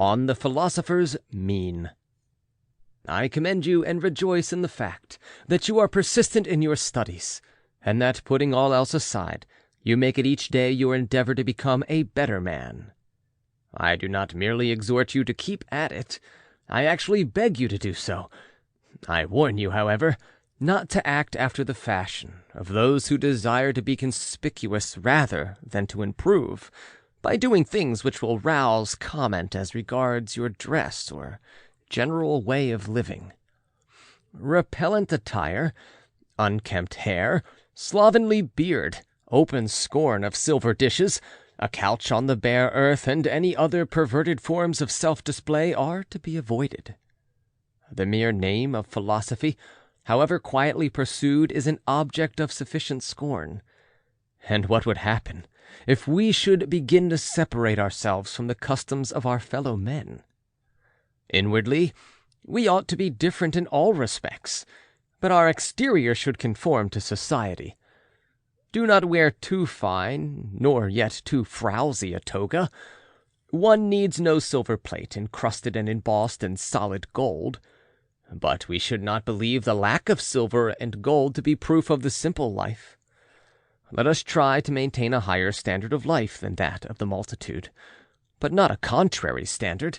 On the Philosopher's Mean. I commend you and rejoice in the fact that you are persistent in your studies, and that, putting all else aside, you make it each day your endeavor to become a better man. I do not merely exhort you to keep at it, I actually beg you to do so. I warn you, however, not to act after the fashion of those who desire to be conspicuous rather than to improve, by doing things which will rouse comment as regards your dress or general way of living. Repellent attire, unkempt hair, slovenly beard, open scorn of silver dishes, a couch on the bare earth, and any other perverted forms of self-display are to be avoided. The mere name of philosophy, however quietly pursued, is an object of sufficient scorn. And what would happen if we should begin to separate ourselves from the customs of our fellow men? Inwardly, we ought to be different in all respects, but our exterior should conform to society. Do not wear too fine, nor yet too frowsy a toga. One needs no silver plate encrusted and embossed in solid gold. But we should not believe the lack of silver and gold to be proof of the simple life. Let us try to maintain a higher standard of life than that of the multitude, but not a contrary standard.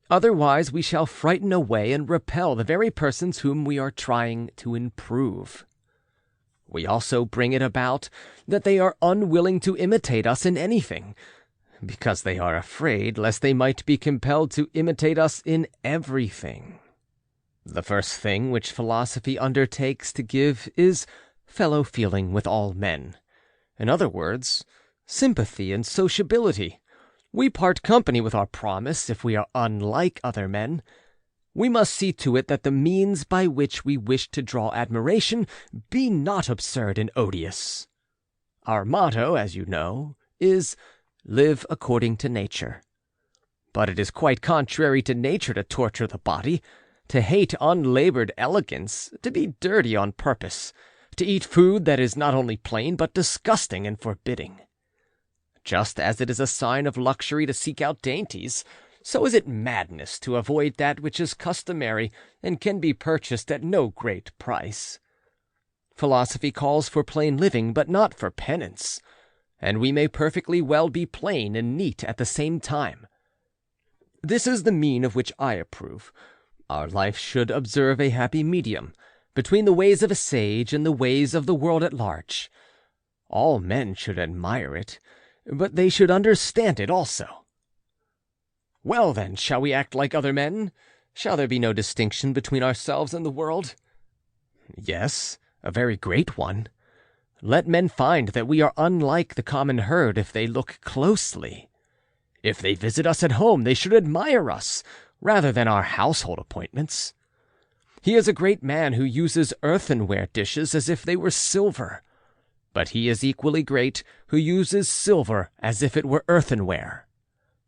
Otherwise we shall frighten away and repel the very persons whom we are trying to improve. We also bring it about that they are unwilling to imitate us in anything, because they are afraid lest they might be compelled to imitate us in everything. The first thing which philosophy undertakes to give is fellow-feeling with all men. In other words, sympathy and sociability. We part company with our promise if we are unlike other men. We must see to it that the means by which we wish to draw admiration be not absurd and odious. Our motto, as you know, is "Live according to nature." But it is quite contrary to nature to torture the body, to hate unlabored elegance, to be dirty on purpose, to eat food that is not only plain but disgusting and forbidding. Just as it is a sign of luxury to seek out dainties, so is it madness to avoid that which is customary and can be purchased at no great price. Philosophy calls for plain living, but not for penance, and we may perfectly well be plain and neat at the same time. This is the mean of which I approve. Our life should observe a happy medium between the ways of a sage and the ways of the world at large. All men should admire it, but they should understand it also. Well, then, shall we act like other men? Shall there be no distinction between ourselves and the world? Yes, a very great one. Let men find that we are unlike the common herd if they look closely. If they visit us at home, they should admire us, rather than our household appointments. He is a great man who uses earthenware dishes as if they were silver, but he is equally great who uses silver as if it were earthenware.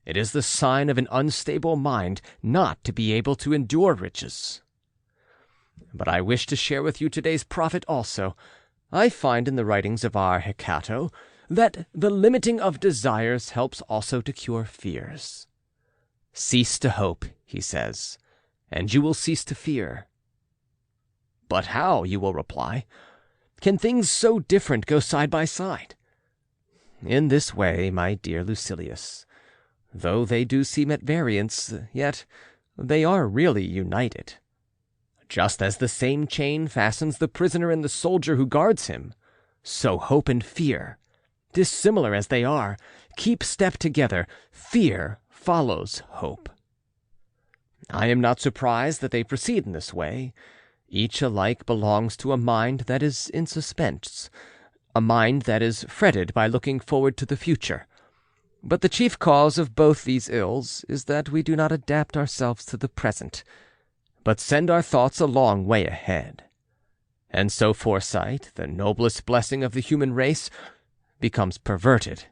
It is the sign of an unstable mind not to be able to endure riches. But I wish to share with you today's profit also. I find in the writings of our Hecato that the limiting of desires helps also to cure fears. Cease to hope, he says, and you will cease to fear. But how, you will reply, can things so different go side by side? In this way, my dear Lucilius. Though they do seem at variance, yet they are really united. Just as the same chain fastens the prisoner and the soldier who guards him, so hope and fear, dissimilar as they are, keep step together. Fear follows hope. I am not surprised that they proceed in this way. Each alike belongs to a mind that is in suspense, a mind that is fretted by looking forward to the future. But the chief cause of both these ills is that we do not adapt ourselves to the present, but send our thoughts a long way ahead. And so foresight, the noblest blessing of the human race, becomes perverted.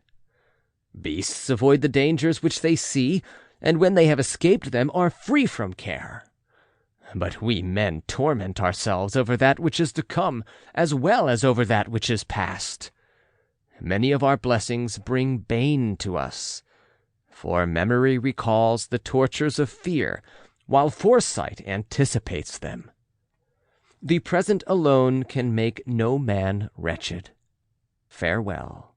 Beasts avoid the dangers which they see, and when they have escaped them are free from care. But we men torment ourselves over that which is to come, as well as over that which is past. Many of our blessings bring bane to us. For memory recalls the tortures of fear, while foresight anticipates them. The present alone can make no man wretched. Farewell.